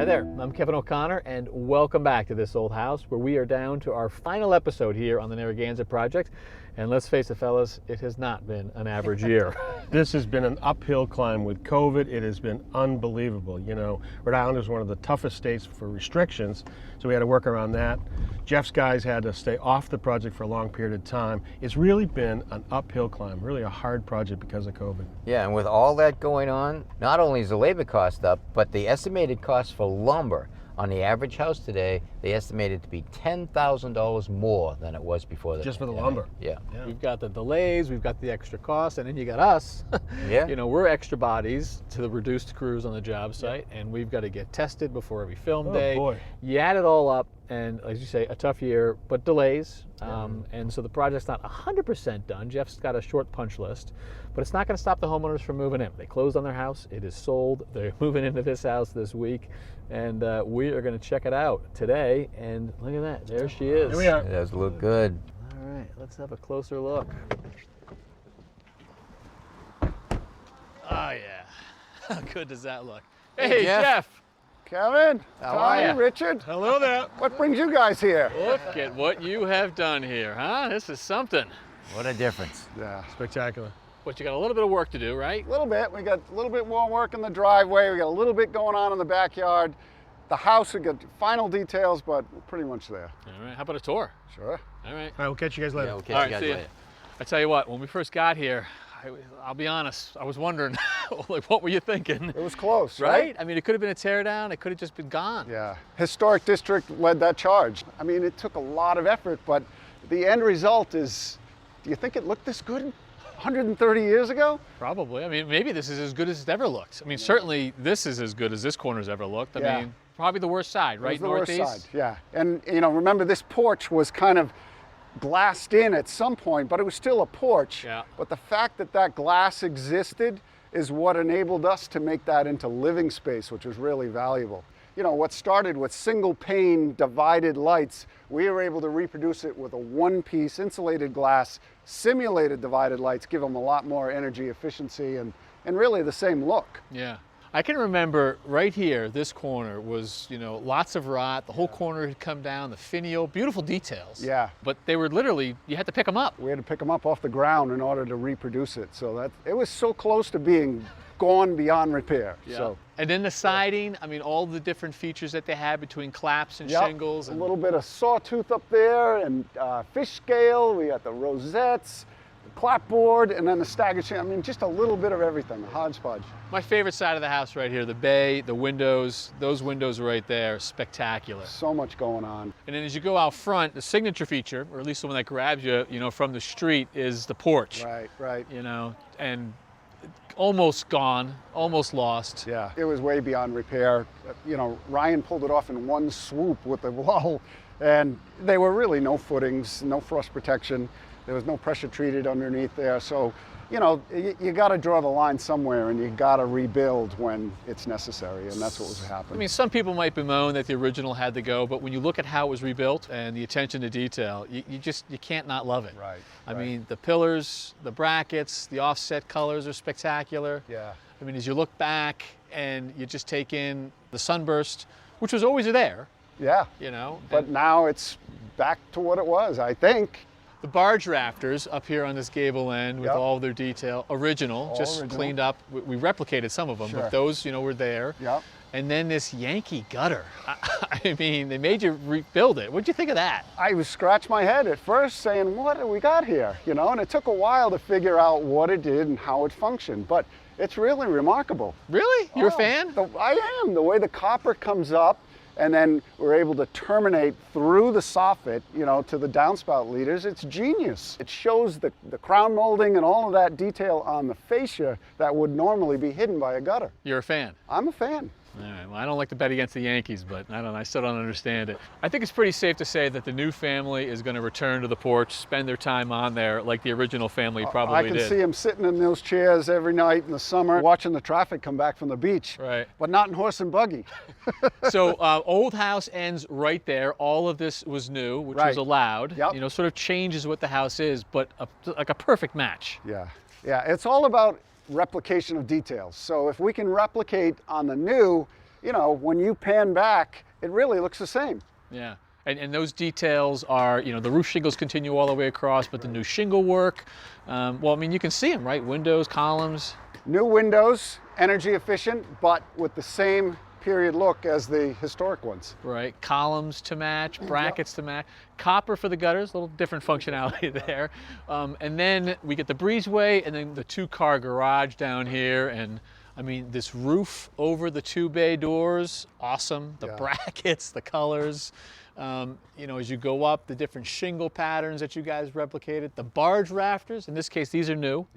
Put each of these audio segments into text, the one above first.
Hi there, I'm Kevin O'Connor, and welcome back to This Old House, where we are down to our final episode here on the Narragansett Project. And let's face it, fellas, it has not been an average year. This has been an uphill climb with COVID. It has been unbelievable. You know, Rhode Island is one of the toughest states for restrictions, so we had to work around that. Jeff's guys had to stay off the project for a long period of time. It's really been an uphill climb, really a hard project because of COVID. Yeah, and with all that going on, not only is the labor cost up, but the estimated cost for lumber on the average house today, they estimate it to be $10,000 more than it was before the Just for the pandemic. lumber. Yeah. We've got the delays, we've got the extra costs, and then you got us. Yeah. You know, we're extra bodies to the reduced crews on the job site, and we've got to get tested before every film day. Boy. You add it all up, and as you say, a tough year, but delays. And so the project's not 100% done. Jeff's got a short punch list, but it's not going to stop the homeowners from moving in. They closed on their house, it is sold, they're moving into this house this week, and we are going to check it out today. And look at that, there she is. Here we are. It does look good. All right, let's have a closer look. Oh yeah, how good does that look? Hey, Jeff. Kevin, How are ya? Richard. Hello there. What brings you guys here? Look at what you have done here, huh? This is something. What a difference. Yeah, Spectacular. But you got a little bit of work to do, right? a little bit. We got a little bit more work in the driveway. We got a little bit going on in the backyard. The house, we got final details, but we're pretty much there. All right, how about a tour? Sure. All right. All right, we'll catch you guys later. Yeah, we'll All catch right, you guys see ya. later. I tell you what, when we first got here, I'll be honest, I was wondering, like, what were you thinking? It was close, Right? I mean, it could have been a tear down. It could have just been gone. Yeah. Historic District led that charge. I mean, it took a lot of effort, but the end result is, do you think it looked this good 130 years ago? Probably. I mean, maybe this is as good as it's ever looked. I mean, certainly this is as good as this corner's ever looked. I Yeah. mean, probably the worst side, right? It was the worst Northeast? side, yeah. And, you know, remember this porch was kind of glassed in at some point, but it was still a porch. Yeah. But the fact that that glass existed is what enabled us to make that into living space, which was really valuable. You know, what started with single pane divided lights, we were able to reproduce it with a one-piece insulated glass, simulated divided lights, give them a lot more energy efficiency and really the same look. Yeah. I can remember right here, this corner was, you know, lots of rot. The whole corner had come down, the finial, beautiful details. Yeah. But they were literally, you had to pick them up. We had to pick them up off the ground in order to reproduce it. So that it was so close to being gone beyond repair. So And then the siding, I mean, all the different features that they had between claps and yep, shingles. a And little bit of sawtooth up there and fish scale. We got the rosettes, the clapboard, and then the staggered shingle. I mean, just a little bit of everything, a hodgepodge. my favorite side of the house right here, the bay, the windows, those windows right there, spectacular. So much going on. And then as you go out front, the signature feature, or at least the one that grabs you, you know, from the street, is the porch. Right, right. You know, and almost gone, almost lost. Yeah, it was way beyond repair. You know, Ryan pulled it off in one swoop with the lull, and there were really no footings, no frost protection. There was no pressure treated underneath there. So, you know, you got to draw the line somewhere, and you got to rebuild when it's necessary, and that's what was happening. I mean, some people might bemoan that the original had to go, but when you look at how it was rebuilt and the attention to detail, you can't not love it. Right, I right. mean, the pillars, the brackets, the offset colors are spectacular. Yeah. I mean, as you look back and you just take in the sunburst, which was always there, Yeah. you know. But now it's back to what it was, I think. The barge rafters up here on this gable end with Yep. all their detail, original, All just original. cleaned up. We replicated some of them, Sure. but those, you know, were there. Yep. And then this Yankee gutter. I mean, they made you rebuild it. What'd you think of that? I was scratching my head at first saying, what do we got here? You know, and it took a while to figure out what it did and how it functioned, but it's really remarkable. Really? You're a Oh, fan? I am. The way the copper comes up and then we're able to terminate through the soffit, you know, to the downspout leaders, it's genius. It shows the crown molding and all of that detail on the fascia that would normally be hidden by a gutter. You're a fan. I'm a fan. All right, well, I don't like to bet against the Yankees, but I don't know, I still don't understand it. I think it's pretty safe to say that the new family is going to return to the porch, spend their time on there like the original family probably I can did. see him sitting in those chairs every night in the summer, watching the traffic come back from the beach. Right. But not in horse and buggy. So old house ends right there. All of this was new, which was Right. allowed. Yep. You know, sort of changes what the house is, but like a perfect match. Yeah, yeah, it's all about replication of details. So if we can replicate on the new, you know, when you pan back, it really looks the same. Yeah. And those details are, you know, the roof shingles continue all the way across, but the new shingle work, well, I mean, you can see them, right? Windows, columns. New windows, energy efficient, but with the same period look as the historic ones. Right, columns to match, brackets to match, copper for the gutters, a little different functionality there. And then we get the breezeway and then the 2-car garage down here. And I mean, this roof over the 2 bay doors, awesome. The brackets, the colors. You know, as you go up, the different shingle patterns that you guys replicated, the barge rafters, in this case, these are new,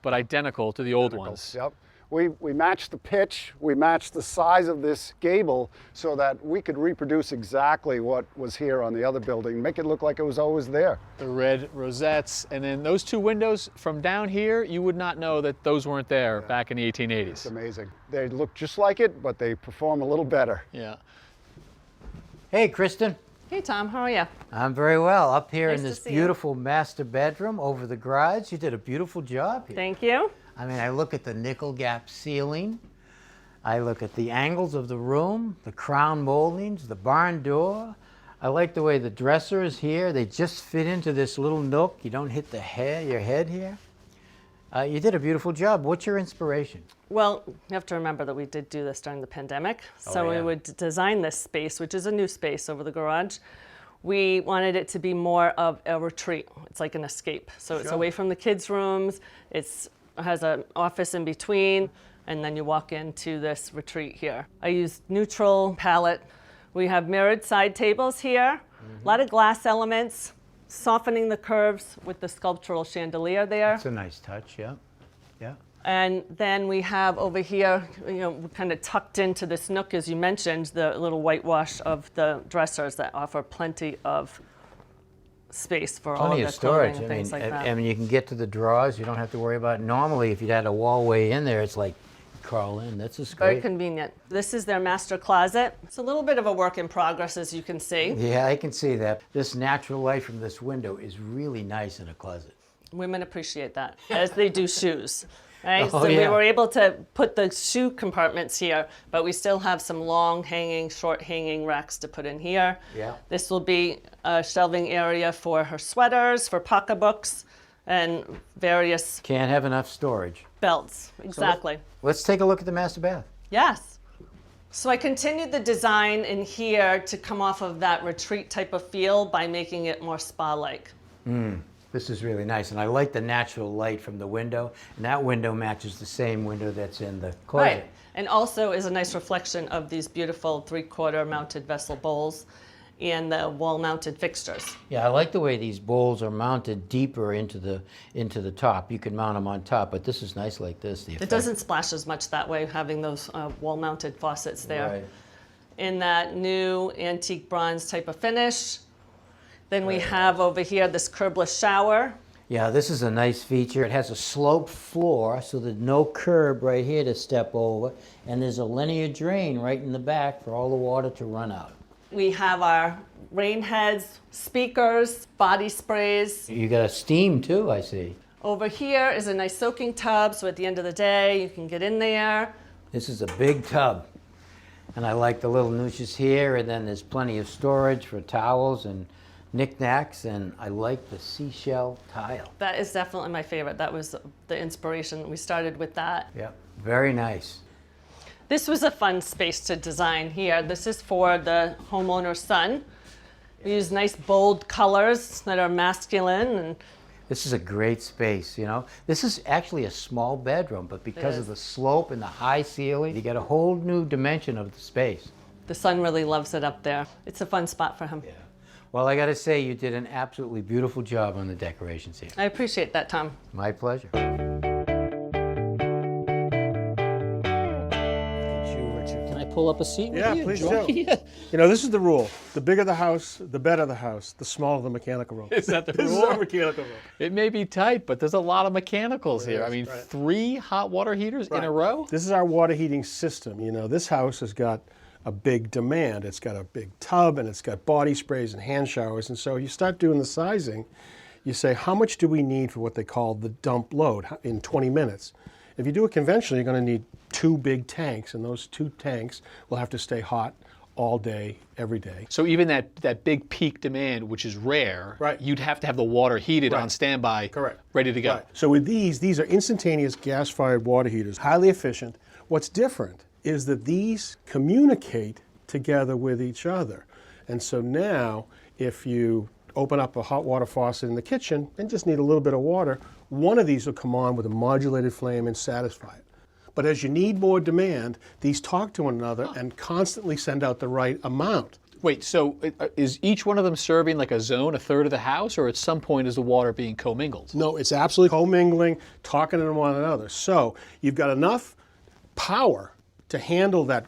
but identical to the old ones. Yep. We matched the pitch, we matched the size of this gable so that we could reproduce exactly what was here on the other building, make it look like it was always there. The red rosettes, and then those 2 windows from down here, you would not know that those weren't there back in the 1880s. It's amazing. They look just like it, but they perform a little better. Yeah. Hey, Kristen. Hey, Tom, how are you? I'm very well. Up here Nice in to this see you. beautiful master bedroom over the garage. You did a beautiful job here. Thank you. I mean, I look at the nickel gap ceiling. I look at the angles of the room, the crown moldings, the barn door. I like the way the dresser is here. They just fit into this little nook. You don't hit your head here. You did a beautiful job. What's your inspiration? Well, you have to remember that we did do this during the pandemic. So yeah. we would design this space, which is a new space over the garage. We wanted it to be more of a retreat. It's like an escape. So it's away from the kids' rooms. It has an office in between, and then you walk into this retreat here. I used neutral palette. We have mirrored side tables here, a lot of glass elements, softening the curves with the sculptural chandelier there. That's a nice touch, yeah. Yeah. And then we have over here, you know, kind of tucked into this nook, as you mentioned, the little whitewash of the dressers that offer plenty of space for all of Plenty the of storage. clothing and things like that. I mean, you can get to the drawers. You don't have to worry about it. Normally, if you had a wall way in there, it's like crawl in. That's just Very great. convenient. This is their master closet. It's a little bit of a work in progress, as you can see. Yeah, I can see that. This natural light from this window is really nice in a closet. Women appreciate that, as they do shoes. Right? Oh, So we yeah. were able to put the shoe compartments here, but we still have some long hanging, short hanging racks to put in here. Yeah. This will be a shelving area for her sweaters, for pocketbooks, and various Can't have enough storage. belts. Exactly. Let's take a look at the master bath. Yes. So I continued the design in here to come off of that retreat type of feel by making it more spa-like. This is really nice, and I like the natural light from the window, and that window matches the same window that's in the closet. Right. And also is a nice reflection of these beautiful 3/4 mounted vessel bowls and the wall-mounted fixtures. Yeah, I like the way these bowls are mounted deeper into the top. You can mount them on top, but this is nice like this. The It effect. doesn't splash as much that way, having those wall-mounted faucets there. Right. In that new antique bronze type of finish. Then we have over here this curbless shower. Yeah, this is a nice feature. It has a sloped floor, so there's no curb right here to step over, and there's a linear drain right in the back for all the water to run out. We have our rain heads, speakers, body sprays. You got a steam too, I see. Over here is a nice soaking tub, so at the end of the day, you can get in there. This is a big tub, and I like the little niches here, and then there's plenty of storage for towels and knickknacks, and I like the seashell tile. That is definitely my favorite. That was the inspiration. We started with that. Yep, very nice. This was a fun space to design here. This is for the homeowner's son. We use nice bold colors that are masculine, and This is a great space, you know. This is actually a small bedroom, but because of the slope and the high ceiling, you get a whole new dimension of the space. the son really loves it up there. It's a fun spot for him. Yeah. Well, I got to say, you did an absolutely beautiful job on the decorations here. I appreciate that, Tom. My pleasure. Can I pull up a seat with Yeah, you? please Joy? do. You know, this is the rule. The bigger the house, the better the house, the smaller the mechanical room. Is that the This is rule? our mechanical room. It may be tight, but there's a lot of mechanicals here. I mean, right. 3 hot water heaters in a row? This is our water heating system. You know, this house has got a big demand. It's got a big tub, and it's got body sprays and hand showers. And so you start doing the sizing, you say, how much do we need for what they call the dump load in 20 minutes? If you do it conventionally, you're going to need 2 big tanks, and those 2 tanks will have to stay hot all day, every day. So even that big peak demand, which is rare, Right. you'd have to have the water heated on Right. standby, Correct. ready to go. Right. So with these are instantaneous gas-fired water heaters, highly efficient. What's different is that these communicate together with each other. And so now, if you open up a hot water faucet in the kitchen and just need a little bit of water, one of these will come on with a modulated flame and satisfy it. But as you need more demand, these talk to one another and constantly send out the right amount. Wait, so is each one of them serving like a zone, a third of the house, or at some point is the water being commingled? No, it's absolutely commingling, talking to one another. So you've got enough power to handle that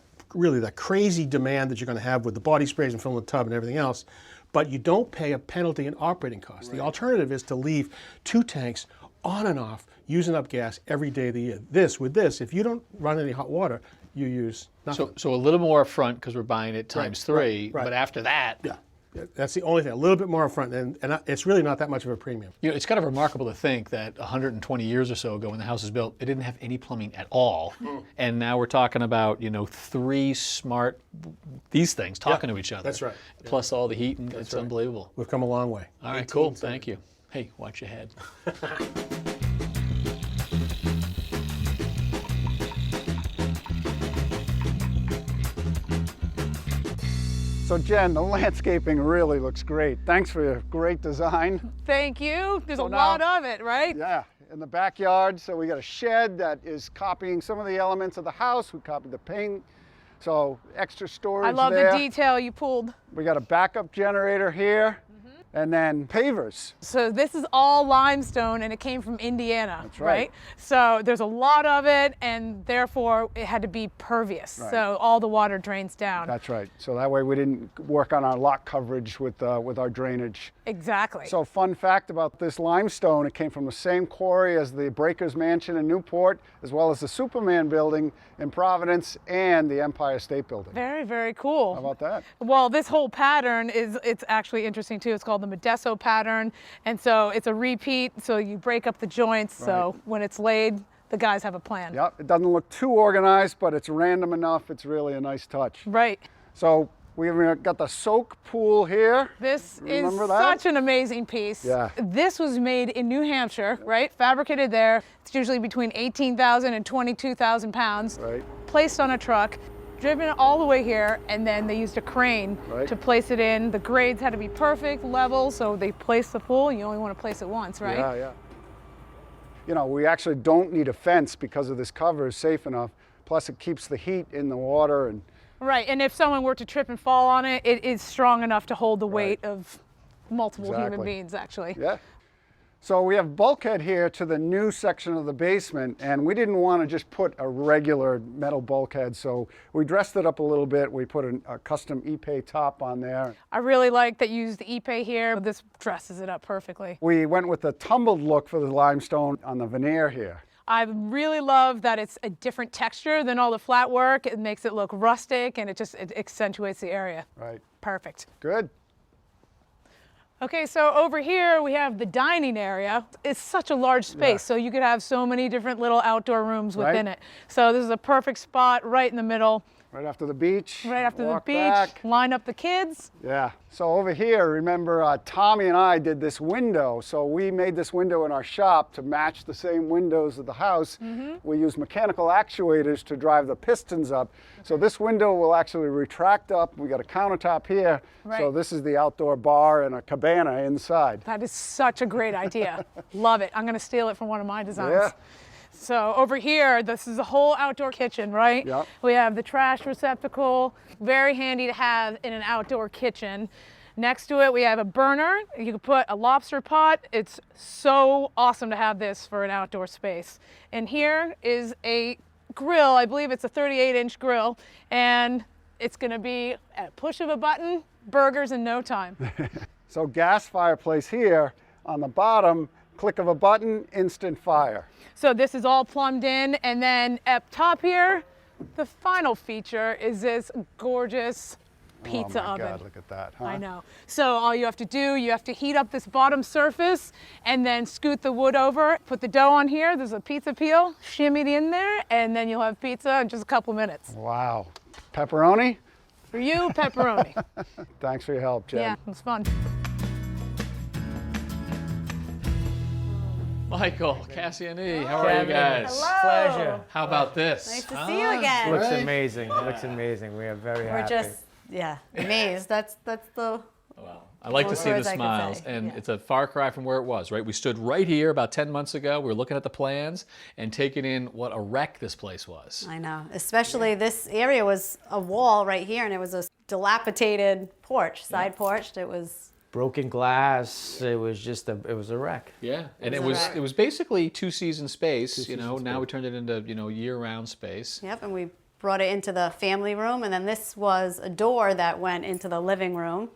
crazy demand that you're going to have with the body sprays and filling the tub and everything else, but you don't pay a penalty in operating costs. The alternative is to leave 2 tanks on and off, using up gas every day of the year. With this, if you don't run any hot water, you use nothing. So a little more upfront because we're buying it times 3, right. but after that, Yeah, that's the only thing. A little bit more upfront, and it's really not that much of a premium. you know, it's kind of remarkable to think that 120 years or so ago when the house was built, it didn't have any plumbing at all. And now we're talking about, 3 smart, these things talking to each other. that's right. Plus all the heat, and it's right. unbelievable. We've come a long way. All right, cool, thank you. Hey, watch your head. So Jen, the landscaping really looks great. Thanks for your great design. Thank you. There's So a lot of it, right? Yeah, in the backyard, so we got a shed that is copying some of the elements of the house. We copied the paint, so extra storage I love there. the detail you pulled. We got a backup generator here, and then pavers. So this is all limestone and it came from Indiana, That's right. So there's a lot of it and therefore it had to be pervious. Right. So all the water drains down. That's right. So that way we didn't work on our lot coverage with our drainage. Exactly. So fun fact about this limestone, it came from the same quarry as the Breakers Mansion in Newport, as well as the Superman building in Providence and the Empire State Building. very, very cool. How about that? Well, this whole pattern it's actually interesting too. It's called the Modesto pattern. And so it's a repeat. So you break up the joints. So when it's laid, the guys have a plan. Yep, it doesn't look too organized, but it's random enough. It's really a nice touch. Right. So we've got the soak pool here. This Remember is that? such an amazing piece. Yeah. This was made in New Hampshire, right? Fabricated there. It's usually between 18,000 and 22,000 pounds. Right. Placed on a truck, driven all the way here, and then they used a crane Right. to place it in. The grades had to be perfect, level, so they placed the pool. You only want to place it once, right? Yeah, yeah. You know, we actually don't need a fence because of this cover is safe enough. Plus it keeps the heat in the water and Right, and if someone were to trip and fall on it, it is strong enough to hold the weight of multiple human Exactly. beings, actually. yeah. So we have bulkhead here to the new section of the basement, and we didn't want to just put a regular metal bulkhead, so we dressed it up a little bit. We put a custom Ipe top on there. I really like that you used the Ipe here. This dresses it up perfectly. We went with a tumbled look for the limestone on the veneer here. I really love that it's a different texture than all the flat work. It makes it look rustic and it accentuates the area. Right. Perfect. Good. Okay, so over here we have the dining area. It's such a large space, Yeah. so you could have so many different little outdoor rooms within Right. it. So this is a perfect spot right in the middle, Right after the beach. right after the walk beach. back. Line up the kids. Yeah. So over here, remember Tommy and I did this window. So we made this window in our shop to match the same windows of the house. We use mechanical actuators to drive the pistons up. So this window will actually retract up. We got a countertop here. So Right. this is the outdoor bar and a cabana inside. That is such a great idea. Love it. I'm gonna steal it from one of my designs. Yeah. So over here, this is a whole outdoor kitchen, right? Yep. We have the trash receptacle, very handy to have in an outdoor kitchen. Next to it, we have a burner. You can put a lobster pot. It's so awesome to have this for an outdoor space. And here is a grill. I believe it's a 38-inch grill, and it's gonna be at a push of a button, burgers in no time. So gas fireplace here on the bottom, click of a button, instant fire. So this is all plumbed in, and then up top here, the final feature is this gorgeous pizza oh my oven. God, look at that, huh? I know. So all you have to do, you have to heat up this bottom surface and then scoot the wood over, put the dough on here, there's a pizza peel, shimmy it in there, and then you'll have pizza in just a couple minutes. Wow. Pepperoni? For you, pepperoni. Thanks for your help, Jen. Yeah, it was fun. Michael, Cassie and E, how are you guys? Hello. Pleasure. How about this? Nice to see you again. Looks Right? amazing. Looks amazing. We are very We're happy. just, amazed. That's the. I like to Most see the words I could smiles, say, and yeah. it's a far cry from where it was, right? We stood right here about 10 months ago. We were looking at the plans and taking in what a wreck this place was. I know. Especially this area was a wall right here, and it was a dilapidated porch, side porch. It was. broken glass. It was just it was a wreck. Yeah, and was a wreck. it was basically two-season space, you know. Now we turned it into, you know, year-round space. Yep, and we brought it into the family room, and then this was a door that went into the living room,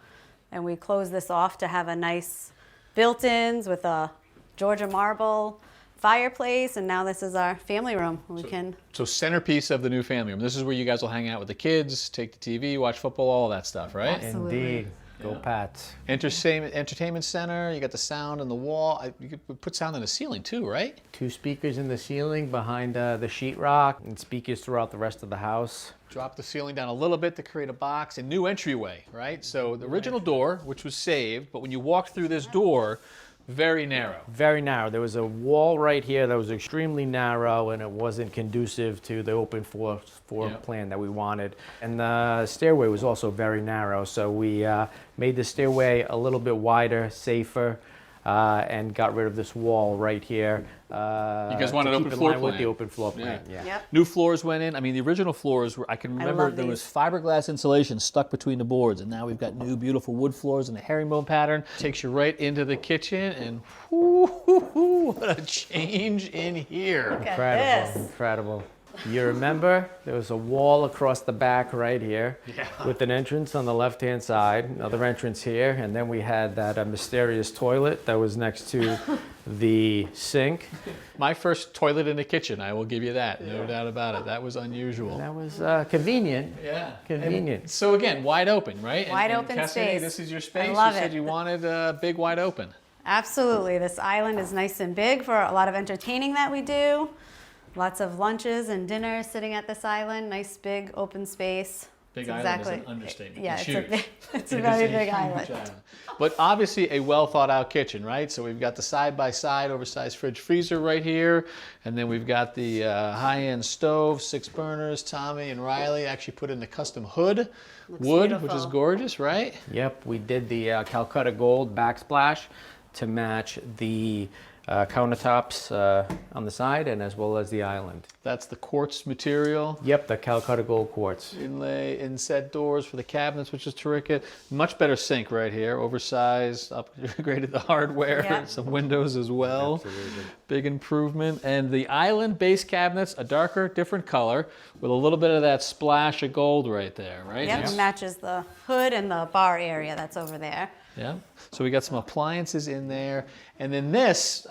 and we closed this off to have a nice built-ins with a Georgia marble fireplace, and now this is our family room. We can. So centerpiece of the new family room. This is where you guys will hang out with the kids, take the TV, watch football, all that stuff, right? Absolutely. Indeed. Go Pats. Entertainment center. You got the sound on the wall. You could put sound on the ceiling too, right? 2 speakers in the ceiling behind the sheetrock, and speakers throughout the rest of the house. Drop the ceiling down a little bit to create a box and new entryway, right? So the original door, which was saved, but when you walked through this door, very narrow. Very narrow. There was a wall right here that was extremely narrow, and it wasn't conducive to the open floor Yeah. plan that we wanted. And the stairway was also very narrow, so we made the stairway a little bit wider, safer, and got rid of this wall right here. You guys wanted to open keep in floor line with plan. the open floor plan. Yeah. Yeah. Yep. New floors went in. I mean, the original floors were, I can remember love there was these. fiberglass insulation stuck between the boards, and now we've got new beautiful wood floors in the herringbone pattern. Takes you right into the kitchen, and what a change in here. Look at Incredible, this. incredible. You remember there was a wall across the back right here with an entrance on the left-hand side, another entrance here, and then we had that mysterious toilet that was next to the sink. My first toilet in the kitchen, I will give you that, no doubt about it. That was unusual. That was convenient. Yeah. Convenient. And so again, wide open, right? Wide open Cassidy, space. this is your space. love You said it. you wanted big, wide open. Absolutely. This island is nice and big for a lot of entertaining that we do. Lots of lunches and dinners sitting at this island. Nice big open space. Big It's island is an exactly- understatement. Yeah, It's it's a huge. big, it's a It very is big huge island. But obviously a well thought out kitchen, right? So we've got the side-by-side oversized fridge freezer right here. And then we've got the high-end stove, 6 burners. Tommy and Riley actually put in the custom hood, wood, which is beautiful. gorgeous, right? Yep, we did the Calcutta Gold backsplash to match the countertops on the side and as well as the island. That's the quartz material. Yep, the Calcutta Gold quartz. Inlay inset doors for the cabinets, which is terrific. Much better sink right here, oversized, upgraded the hardware, Yeah. some windows as well. Big improvement. And the island base cabinets, a darker, different color with a little bit of that splash of gold right there, right? Yep, Nice. it matches the hood and the bar area that's over there. Yeah. So we got some appliances in there. And then this,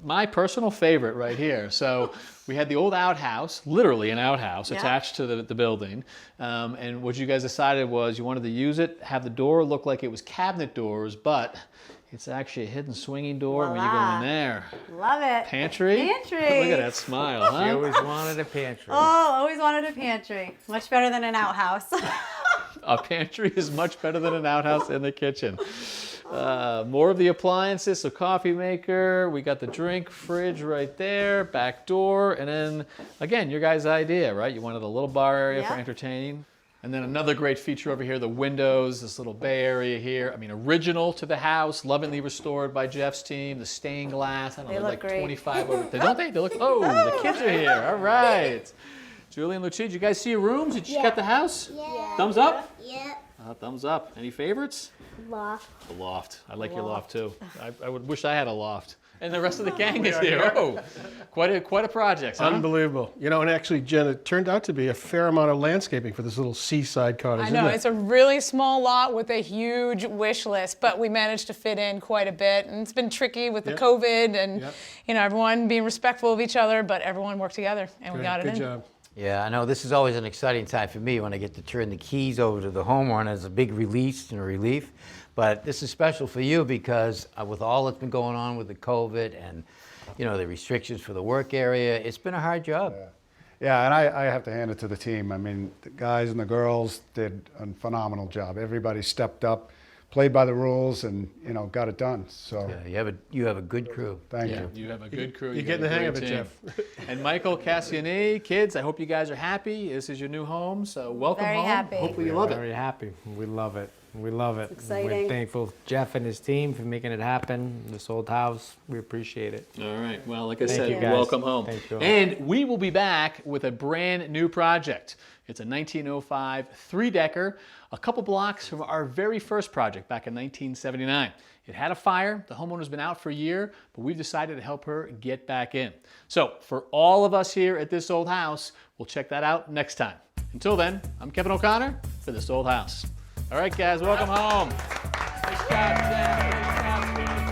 my personal favorite right here. So we had the old outhouse, literally an outhouse Yeah. attached to the building. And what you guys decided was you wanted to use it, have the door look like it was cabinet doors, but it's actually a hidden swinging door when you go Voila. in there. Love it. Pantry? Pantry. Look at that smile, We huh? always wanted a pantry. Oh, always wanted a pantry. Much better than an outhouse. A pantry is much better than an outhouse in the kitchen. More of the appliances, so coffee maker, we got the drink fridge right there, back door, and then, again, your guys' idea, right? You wanted a little bar area for Yeah. entertaining. And then another great feature over here, the windows, this little bay area here. I mean, original to the house, lovingly restored by Jeff's team. The stained glass, I don't They know, look like great. 25 over there. Don't they? They look, oh, the kids are here. All right. Julie and Lucia, did you guys see your rooms? Did you check out the house? Yeah. Thumbs up? Yep. Thumbs up. Any favorites? Loft. The loft. I like your loft too. I would wish I had a loft. And the rest of the gang is here. Oh, quite a project, huh? Unbelievable. You know, and actually, Jen, it turned out to be a fair amount of landscaping for this little seaside cottage. I know, isn't it? it's a really small lot with a huge wish list, but we managed to fit in quite a bit. And it's been tricky with the Yep. COVID and, Yep. you know, everyone being respectful of each other, but everyone worked together and we got it Good in. job. Yeah, I know this is always an exciting time for me when I get to turn the keys over to the homeowner. It's a big release and a relief. But this is special for you because with all that's been going on with the COVID and, you know, the restrictions for the work area, it's been a hard job. Yeah, and I have to hand it to the team. I mean, the guys and the girls did a phenomenal job. Everybody stepped up, played by the rules, and, you know, got it done. So Yeah, you have a good crew. thank you. You have a good crew. You're got getting a the hang great of it, team. Jeff. And Michael, Cassiane, kids, I hope you guys are happy. This is your new home, so welcome Very home. happy. Hopefully you love it. Very happy. We love it. We love it. exciting. We're thankful Jeff and his team for making it happen. This old house, we appreciate it. All right. Well, like I Thank said, you, guys. welcome home. Thank you. And we will be back with a brand new project. It's a 1905 three-decker, a couple blocks from our very first project back in 1979. It had a fire. The homeowner's been out for a year, but we've decided to help her get back in. So for all of us here at This Old House, we'll check that out next time. Until then, I'm Kevin O'Connor for This Old House. All right, guys, welcome home. Nice job, Jen. Nice job, Steve.